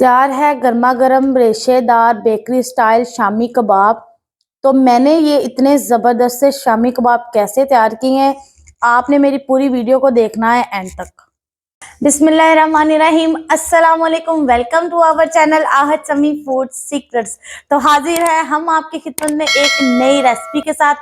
तैयार है गर्मा गर्म रेशेदार बेकरी स्टाइल शामी कबाब। तो मैंने ये इतने ज़बरदस्त से शामी कबाब कैसे तैयार किए हैं, आपने मेरी पूरी वीडियो को देखना है एंड तक। बिस्मिल्लाहिर्रहमानिर्रहीम, अस्सलाम वालेकुम, welcome to our channel Ahad Sami food secrets. तो हाजिर है हम आपकी खिदमत में एक नई रेसिपी के साथ।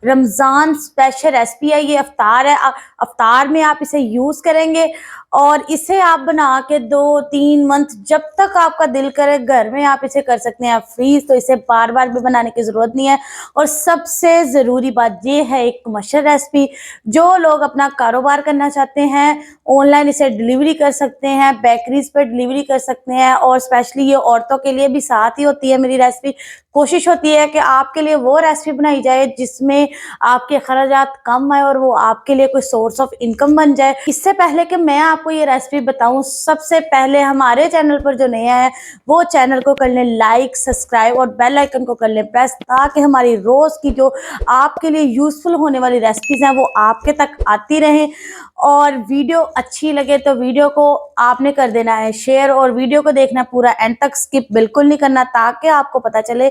रमज़ान स्पेशल रेसिपी है, ये अफ्तार है। अफ्तार में आप इसे यूज़ करेंगे और इसे आप बना के 2-3 मंथ जब तक आपका दिल करे घर में आप इसे कर सकते हैं फ्रीज। तो इसे बार बार भी बनाने की ज़रूरत नहीं है। और सबसे ज़रूरी बात ये है, एक कमर्शियल रेसिपी। जो लोग अपना कारोबार करना चाहते हैं ऑनलाइन इसे डिलीवरी कर सकते हैं, बेकरीज पर डिलीवरी कर सकते हैं। और स्पेशली ये औरतों के लिए भी साथ ही होती है मेरी रेसिपी। कोशिश होती है कि आपके लिए वो रेसिपी बनाई जाए जिसमें आपके खर्चात कम आए और वो आपके लिए कोई सोर्स ऑफ इनकम बन जाए। इससे पहले कि मैं आपको ये रेसिपी बताऊं, सबसे पहले हमारे चैनल पर जो नया है वो चैनल को कर लें लाइक, सब्सक्राइब और बेल आइकन को कर लें प्रेस, ताकि हमारी रोज की जो आपके लिए यूजफुल होने वाली रेसिपीज हैं वो आपके तक आती रहें। और वीडियो अच्छी लगे तो वीडियो को आपने कर देना है शेयर, और वीडियो को देखना पूरा एंड तक, स्किप बिल्कुल नहीं करना, ताकि आपको पता चले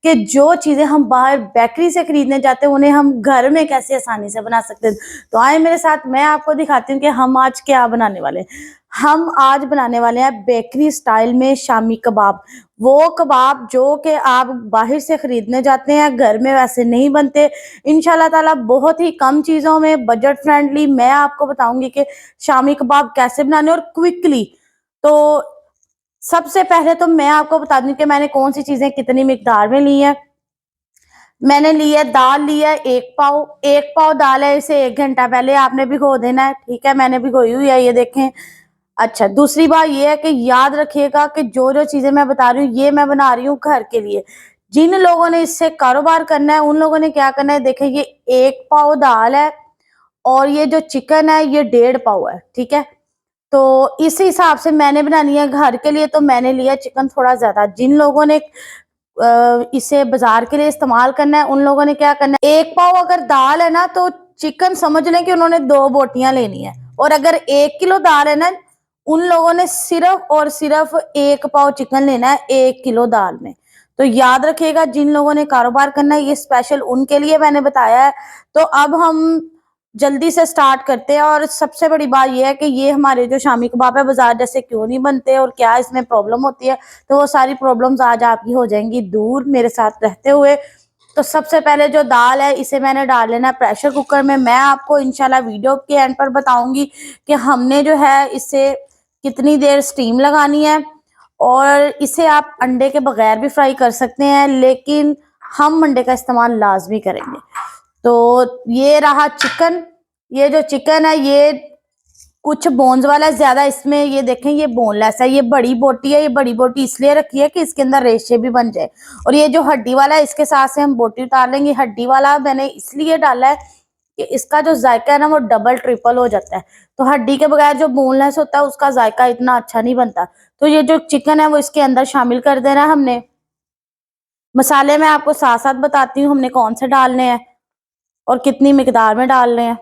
कि जो चीज़ें हम बाहर बेकरी से खरीदने जाते हैं उन्हें हम घर में कैसे आसानी से बना सकते हैं। तो आए मेरे साथ, मैं आपको दिखाती हूँ कि हम आज क्या बनाने वाले हैं। हम आज बनाने वाले हैं बेकरी स्टाइल में शामी कबाब। वो कबाब जो कि आप बाहर से खरीदने जाते हैं, घर में वैसे नहीं बनते। इंशाल्लाह ताला बहुत ही कम चीज़ों में बजट फ्रेंडली मैं आपको बताऊंगी कि शामी कबाब कैसे बनाने और क्विकली। तो सबसे पहले तो मैं आपको बता दूं कि मैंने कौन सी चीजें कितनी मिकदार में ली है। मैंने ली है दाल, ली है 1 पाव। 1 पाव दाल है, इसे 1 घंटा पहले आपने भिगो देना है। ठीक है, मैंने भिगोई हुई है, ये देखें। अच्छा, दूसरी बात ये है कि याद रखिएगा कि जो जो चीजें मैं बता रही हूँ ये मैं बना रही हूँ घर के लिए। जिन लोगों ने इससे कारोबार करना है उन लोगों ने क्या करना है, देखें ये 1 पाव दाल है और ये जो चिकन है ये 1.5 पाव है। ठीक है, तो इस हिसाब से मैंने बनानी है घर के लिए, तो मैंने लिया चिकन थोड़ा ज्यादा। जिन लोगों ने इसे बाजार के लिए इस्तेमाल करना है उन लोगों ने क्या करना है, 1 पाव अगर दाल है ना तो चिकन समझ लें कि उन्होंने 2 बोटियां लेनी है। और अगर 1 किलो दाल है ना, उन लोगों ने सिर्फ और सिर्फ 1 पाव चिकन लेना है 1 किलो दाल में। तो याद रखिएगा, जिन लोगों ने कारोबार करना है ये स्पेशल उनके लिए मैंने बताया है। तो अब हम जल्दी से स्टार्ट करते हैं। और सबसे बड़ी बात यह है कि ये हमारे जो शामी कबाब है बाजार जैसे क्यों नहीं बनते और क्या इसमें प्रॉब्लम होती है, तो वो सारी प्रॉब्लम्स आज आपकी हो जाएंगी दूर मेरे साथ रहते हुए। तो सबसे पहले जो दाल है इसे मैंने डाल लेना है प्रेशर कुकर में। मैं आपको इंशाल्लाह वीडियो के एंड पर बताऊंगी कि हमने जो है इसे कितनी देर स्टीम लगानी है। और इसे आप अंडे के बगैर भी फ्राई कर सकते हैं, लेकिन हम अंडे का इस्तेमाल लाजमी करेंगे। तो ये रहा चिकन। ये जो चिकन है ये कुछ बोन्स वाला है ज्यादा, इसमें ये देखें ये बोनलेस है। ये बड़ी बोटी है, ये बड़ी बोटी इसलिए रखी है कि इसके अंदर रेशे भी बन जाए। और ये जो हड्डी वाला है इसके साथ से हम बोटी उतार लेंगे। हड्डी वाला मैंने इसलिए डाला है कि इसका जो जायका है ना वो डबल ट्रिपल हो जाता है। तो हड्डी के बगैर जो बोनलेस होता है उसका जायका इतना अच्छा नहीं बनता। तो ये जो चिकन है वो इसके अंदर शामिल कर देना है हमने। मसाले मैं आपको साथ साथ बताती हूँ हमने कौन से डालने हैं और कितनी मिकदार में डालने हैं।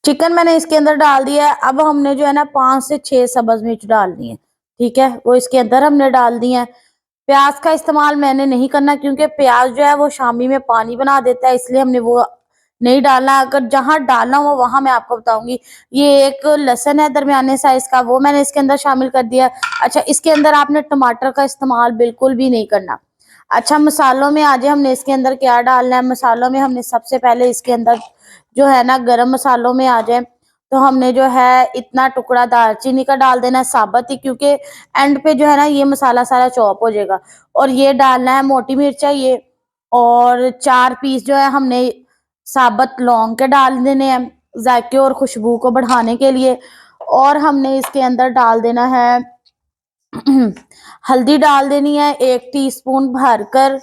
चिकन मैंने इसके अंदर डाल दिया है। अब हमने जो है ना 5 से 6 सब्ज मिर्च डालनी है। ठीक है, वो इसके अंदर हमने डाल दी है। प्याज का इस्तेमाल मैंने नहीं करना क्योंकि प्याज जो है वो शामी में पानी बना देता है, इसलिए हमने वो नहीं डालना। अगर जहां डालना हो वहां मैं आपको बताऊंगी। ये एक लहसुन है दरमियाने साइज का, वो मैंने इसके अंदर शामिल कर दिया। अच्छा, इसके अंदर आपने टमाटर का इस्तेमाल बिल्कुल भी नहीं करना। अच्छा, मसालों में आज हमने इसके अंदर क्या डालना है। मसालों में हमने सबसे पहले इसके अंदर जो है ना गरम मसालों में आ जाए तो हमने जो है इतना टुकड़ा दालचीनी का डाल देना है साबुत ही, क्योंकि एंड पे जो है ना ये मसाला सारा चॉप हो जाएगा। और ये डालना है मोटी मिर्चा ये, और 4 पीस जो है हमने साबुत लौंग के डाल देने हैं जायके और खुशबू को बढ़ाने के लिए। और हमने इसके अंदर डाल देना है हल्दी डाल देनी है 1 टीस्पून भरकर।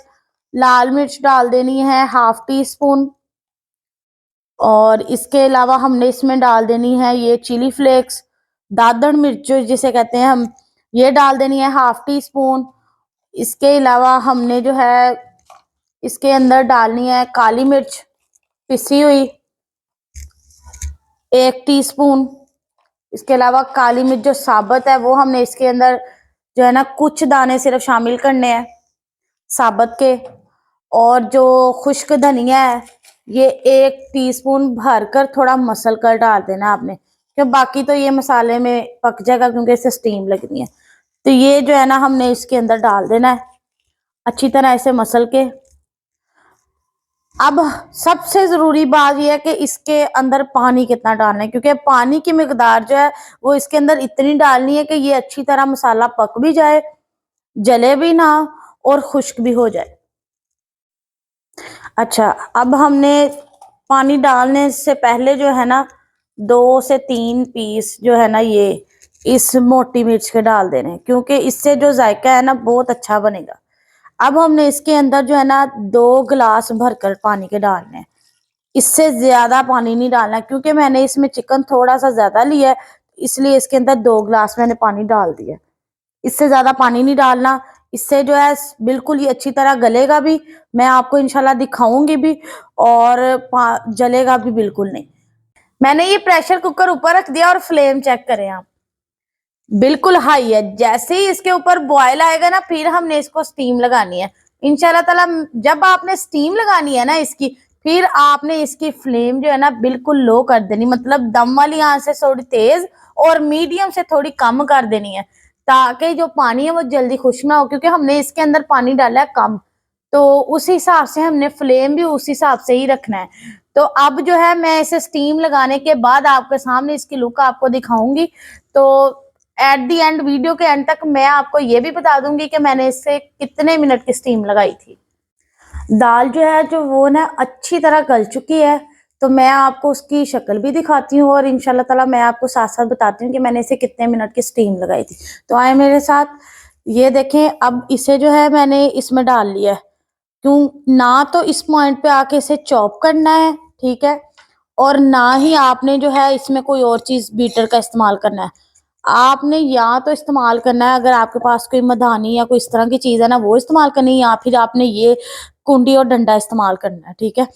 लाल मिर्च डाल देनी है ½ टीस्पून। और इसके अलावा हमने इसमें डाल देनी है ये चिली फ्लेक्स, दादड़ मिर्च जिसे कहते हैं हम, ये डाल देनी है ½ टीस्पून। इसके अलावा हमने जो है इसके अंदर डालनी है काली मिर्च पिसी हुई 1 टीस्पून। इसके अलावा काली मिर्च जो साबुत है वो हमने इसके अंदर जो है ना कुछ दाने सिर्फ शामिल करने हैं साबुत के। और जो खुश्क धनिया है ये 1 टीस्पून भरकर थोड़ा मसल कर डाल देना आपने, क्योंकि बाकी तो ये मसाले में पक जाएगा क्योंकि इसे स्टीम लगनी है। तो ये जो है ना हमने इसके अंदर डाल देना है अच्छी तरह इसे मसल के। अब सबसे जरूरी बात यह है कि इसके अंदर पानी कितना डालना है, क्योंकि पानी की मिकदार जो है वो इसके अंदर इतनी डालनी है कि ये अच्छी तरह मसाला पक भी जाए, जले भी ना और खुश्क भी हो जाए। अच्छा, अब हमने पानी डालने से पहले जो है ना 2 से 3 पीस जो है ना ये इस मोटी मिर्च के डाल देने हैं, क्योंकि इससे जो जायका है ना बहुत अच्छा बनेगा। अब हमने इसके अंदर जो है ना 2 गिलास भरकर पानी के डालने हैं, इससे ज्यादा पानी नहीं डालना, क्योंकि मैंने इसमें चिकन थोड़ा सा ज्यादा लिया है इसलिए इसके अंदर 2 गिलास मैंने पानी डाल दिया। इससे ज्यादा पानी नहीं डालना, इससे जो है बिल्कुल ये अच्छी तरह गलेगा भी, मैं आपको इंशाल्लाह दिखाऊंगी भी, और जलेगा भी बिल्कुल नहीं। मैंने ये प्रेशर कुकर ऊपर रख दिया और फ्लेम चेक करें आप, बिल्कुल हाई है। जैसे ही इसके ऊपर बॉयल आएगा ना फिर हमने इसको स्टीम लगानी है इंशाल्लाह ताला। जब आपने स्टीम लगानी है ना इसकी, फिर आपने इसकी फ्लेम जो है ना बिल्कुल लो कर देनी, मतलब दम वाली आंच से थोड़ी तेज और मीडियम से थोड़ी कम कर देनी है, ताकि जो पानी है वो जल्दी खुश्क ना हो, क्योंकि हमने इसके अंदर पानी डाला है कम, तो उस हिसाब से हमने फ्लेम भी उस हिसाब से ही रखना है। तो अब जो है मैं इसे स्टीम लगाने के बाद आपके सामने इसकी लुक आपको दिखाऊंगी। तो एट दी एंड, वीडियो के एंड तक मैं आपको ये भी बता दूंगी कि मैंने इससे कितने मिनट की स्टीम लगाई थी। दाल जो है जो वो ना अच्छी तरह गल चुकी है, तो मैं आपको उसकी शक्ल भी दिखाती हूँ और इंशाल्लाह ताला मैं आपको साथ साथ बताती हूँ कि मैंने इसे कितने मिनट की स्टीम लगाई थी। तो आए मेरे साथ, ये देखें। अब इसे जो है मैंने इसमें डाल लिया है, क्यों ना तो इस पॉइंट पे आके इसे चॉप करना है, ठीक है, और ना ही आपने जो है इसमें कोई और चीज बीटर का इस्तेमाल करना है। आपने या तो इस्तेमाल करना है, अगर आपके पास कोई मधानी या कोई इस तरह की चीज है ना वो इस्तेमाल करनी है, या फिर आपने ये कुंडी और डंडा इस्तेमाल करना है, ठीक है,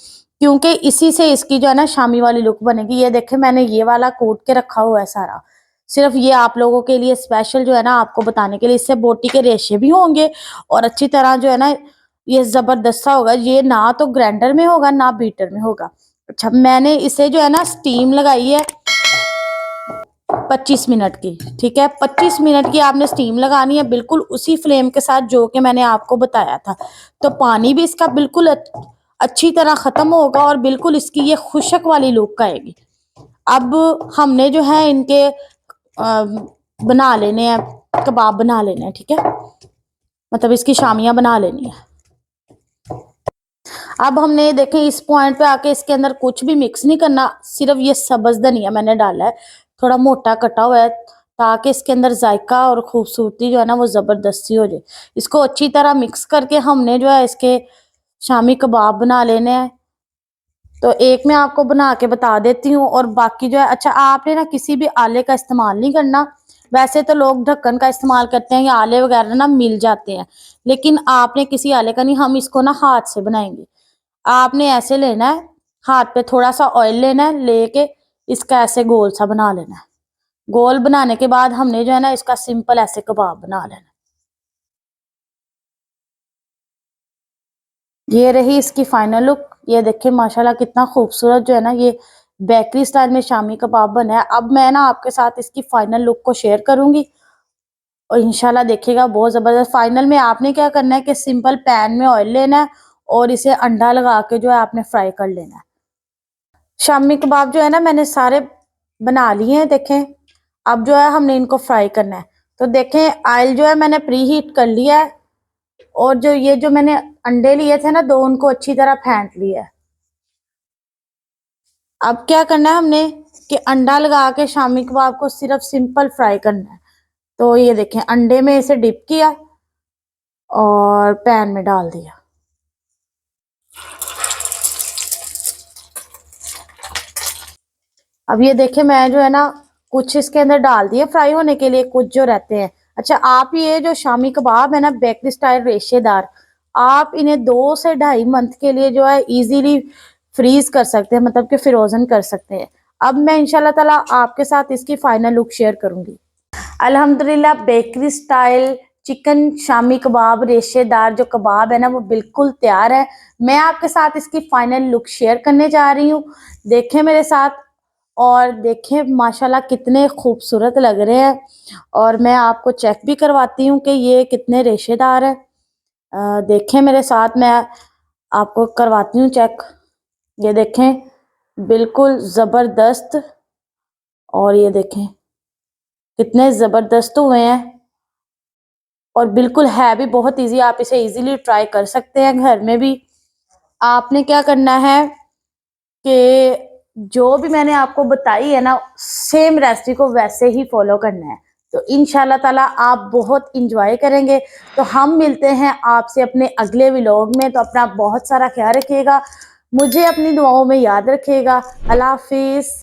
क्योंकि इसी से इसकी जो है ना शामी वाली लुक बनेगी। ये देखे मैंने ये वाला कूट के रखा हुआ है सारा, सिर्फ ये आप लोगों के लिए स्पेशल जो है ना आपको बताने के लिए। इससे बोटी के रेशे भी होंगे और अच्छी तरह जो है ना ये जबरदस्त सा होगा। ये ना तो ग्राइंडर में होगा ना बीटर में होगा। अच्छा, मैंने इसे जो है ना स्टीम लगाई है 25 मिनट की, ठीक है, 25 मिनट की आपने स्टीम लगानी है, बिल्कुल उसी फ्लेम के साथ जो कि मैंने आपको बताया था। तो पानी भी इसका बिल्कुल अच्छी तरह खत्म होगा और बिल्कुल इसकी ये खुशक वाली लुक आएगी। अब हमने जो है इनके बना लेने हैं, कबाब बना लेने हैं, ठीक है, मतलब इसकी शामियां बना लेनी है। अब हमने देखें इस पॉइंट पे आके इसके अंदर कुछ भी मिक्स नहीं करना, सिर्फ ये सब्ज धनिया मैंने डाला है, थोड़ा मोटा कटा हुआ है, ताकि इसके अंदर जायका और खूबसूरती जो है ना वो जबरदस्ती हो जाए। इसको अच्छी तरह मिक्स करके हमने जो है इसके शामी कबाब बना लेने हैं। तो एक मैं आपको बना के बता देती हूँ और बाकी जो है, अच्छा आपने ना किसी भी आले का इस्तेमाल नहीं करना। वैसे तो लोग ढक्कन का इस्तेमाल करते हैं या आले वगैरह ना मिल जाते हैं, लेकिन आपने किसी आले का नहीं, हम इसको ना हाथ से बनाएंगे। आपने ऐसे लेना है, हाथ पे थोड़ा सा ऑयल लेना है, लेके इसका ऐसे गोल सा बना लेना है। गोल बनाने के बाद हमने जो है ना इसका सिंपल ऐसे कबाब बना लेना। ये रही इसकी फाइनल लुक। ये देखिए माशाल्लाह कितना खूबसूरत जो है ना ये बेकरी स्टाइल में शामी कबाब बना है। अब मैं ना आपके साथ इसकी फाइनल लुक को शेयर करूंगी और इंशाल्लाह देखिएगा बहुत जबरदस्त। फाइनल में आपने क्या करना है कि सिंपल पैन में ऑयल लेना है और इसे अंडा लगा के जो है आपने फ्राई कर लेना है। शामी कबाब जो है ना मैंने सारे बना लिए हैं, देखें। अब जो है हमने इनको फ्राई करना है। तो देखें ऑयल जो है मैंने प्री हीट कर लिया है और जो ये जो मैंने अंडे लिए थे ना 2, उनको अच्छी तरह फेंट लिया है। अब क्या करना है हमने कि अंडा लगा के शामी कबाब को सिर्फ सिंपल फ्राई करना है। तो ये देखें अंडे में इसे डिप किया और पैन में डाल दिया। अब ये देखें मैं जो है ना कुछ इसके अंदर डाल दिए फ्राई होने के लिए, कुछ जो रहते हैं। अच्छा, आप ये जो शामी कबाब है ना बेकरी स्टाइल रेशेदार, आप इन्हें 2 से 2.5 मंथ के लिए जो है इजीली फ्रीज कर सकते हैं, मतलब कि फ्रोजन कर सकते हैं। अब मैं इंशाल्लाह ताला आपके साथ इसकी फाइनल लुक शेयर करूंगी। अल्हम्दुलिल्लाह bakery style chicken shami kebab रेशेदार जो कबाब है ना वो बिल्कुल तैयार है। मैं आपके साथ इसकी फाइनल लुक शेयर करने जा रही हूँ। देखें मेरे साथ और देखें माशाल्लाह कितने खूबसूरत लग रहे हैं। और मैं आपको चेक भी करवाती हूँ कि ये कितने रेशेदार है। देखें मेरे साथ, मैं आपको करवाती हूँ चेक। ये देखें बिल्कुल ज़बरदस्त। और ये देखें कितने ज़बरदस्त हुए हैं और बिल्कुल है भी बहुत इजी। आप इसे इजीली ट्राई कर सकते हैं घर में भी। आपने क्या करना है कि जो भी मैंने आपको बताई है ना सेम रेसिपी को वैसे ही फॉलो करना है, तो इंशाल्लाह ताला आप बहुत इंजॉय करेंगे। तो हम मिलते हैं आपसे अपने अगले व्लॉग में। तो अपना बहुत सारा ख्याल रखिएगा, मुझे अपनी दुआओं में याद रखिएगा। अल्लाह हाफिज़।